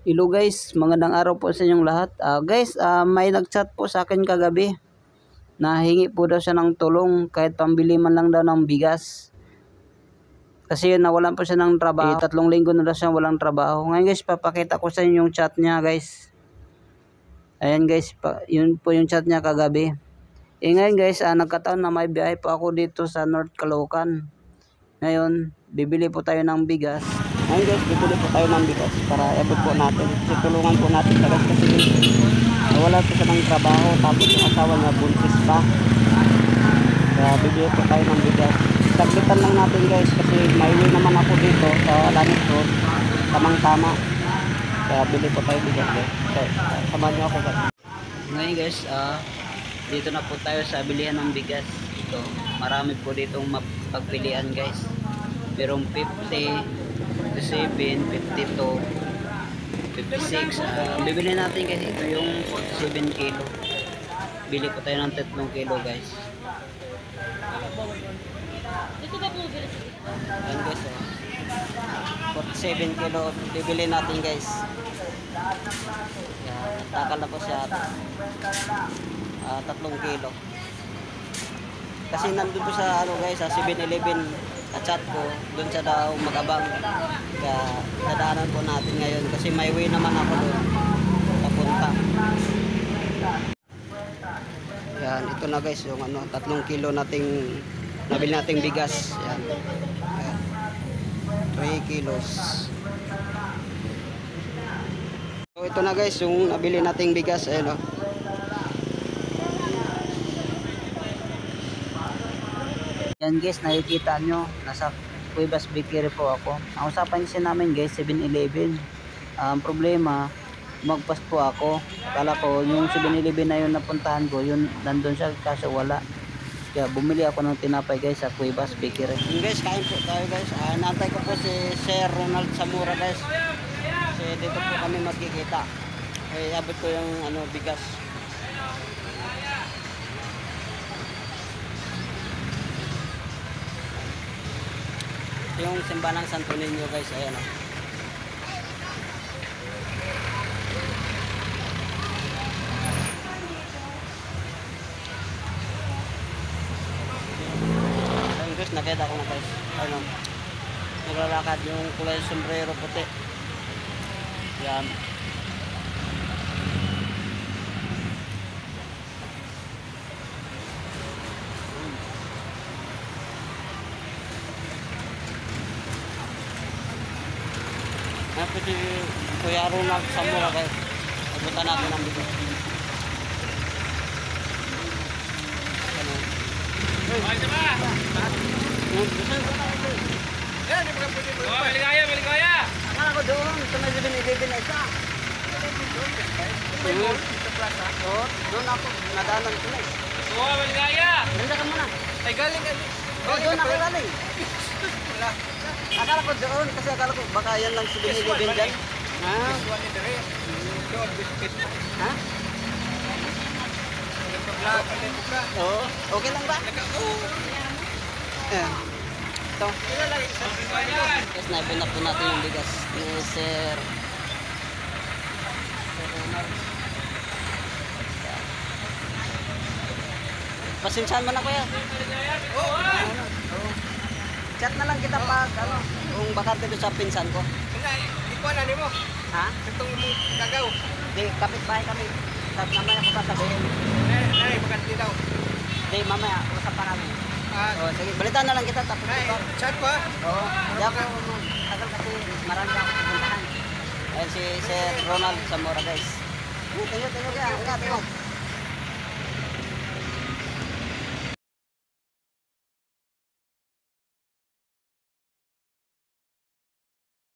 Hello guys, magandang araw po sa inyong lahat. Guys, may nagchat po sa akin kagabi. Nahingi po daw siya ng tulong kahit pambili man lang daw ng bigas. Kasi nawalan po siya ng trabaho. 3 linggo na daw siya walang trabaho. Ngayon guys, papakita ko sa inyo yung chat niya guys. Ayan guys, yun po yung chat niya kagabi. Ngayon guys, nagkataon na may biyahe po ako dito sa North Caloocan. Ngayon, bibili po tayo ng bigas. Ngayon guys, bibili po tayo ng bigas para iabot po natin. Kasi tulungan po natin sa guys kasi wala po siya ng trabaho. Tapos yung asawa niya buntis pa. Kaya bibili po tayo ng bigas. Saglitan lang natin guys kasi may uwi naman ako dito sa Langit Road. Tamang-tama. Kaya bili po tayo bigas guys. So, samahan niyo ako guys. Ngayon guys, dito na po tayo sa bilihan ng bigas. Ito, marami po ditong mapagpilian guys. Merong 50, 57, 52, 56. Bibili natin guys, ito yung 47 kilo. Bili po tayo ng 3 kilo guys. Ayan guys, 47 kilo bibili natin guys. Takal na po siya 3 kilo. Kasi nandun po sa ano guys, sa 7-Eleven chat ko, doon siya daw magabang. Kaya dadaanan po natin ngayon kasi may way naman ako doon papunta. Yan, ito na guys yung ano, 3 kilo nating nabili nating bigas. Yan. 3 kilos. So ito na guys yung nabili nating bigas, ayun oh. Yan guys, nakikita nyo, nasa Cuevas Bakery po ako. Ang usapan kasi namin guys, 7-Eleven. Ang problema, magpas po ako. Akala ko yung 7-Eleven na yun napuntahan ko, yun nandun siya kaso wala. Kaya bumili ako ng tinapay guys sa Cuevas Bakery. Yung guys, kain po tayo guys. Nantay ko po si Sir Ronald Zamora guys. Kasi dito po kami magkikita. Abot ko yung ano, bigas. Yung simbahan ng Santo Niño guys, ayan o. Ayun guys, nakita ko na guys, ayun o, naglalakad yung kulay sombrero puti. Yan. Ito si Kuya Ronald Zamora guys. Abutan natin ang bigas. Ano? Maligaya, maligaya! Akala ko doon, sa may 7-Eleven na isa. Doon ako, nadaanan ko na eh. Oo, maligaya! Ganda ka muna. Ay, galing ka. Doon ako galing. Akala ko doon, kasi akala ko baka yan lang 7-Eleven dyan. Ha? Ha? Oo, okay lang ba? Ayan. Ito. Guys, naipin na po natin yung bigas ni Sir Ronald. Pasensyahan mo na kuya. Oo! Chat na lang kita pag ano, kung bakante doon sa pinsan ko. Ikuha na mo. Ha? Itong gagaw. Di, kapit-bahay kami. Tapos mamaya ko sasabihin. Maganda daw. Di, mamaya, usap pa namin. Ah, Sige, balitaan na lang kita. Tapos ito. chat ko ha. Oo. Di ako, tagal kasi marami ako pupuntahan. Ayan si Sir Ronald Zamora guys. Tingnan kaya. Ingat.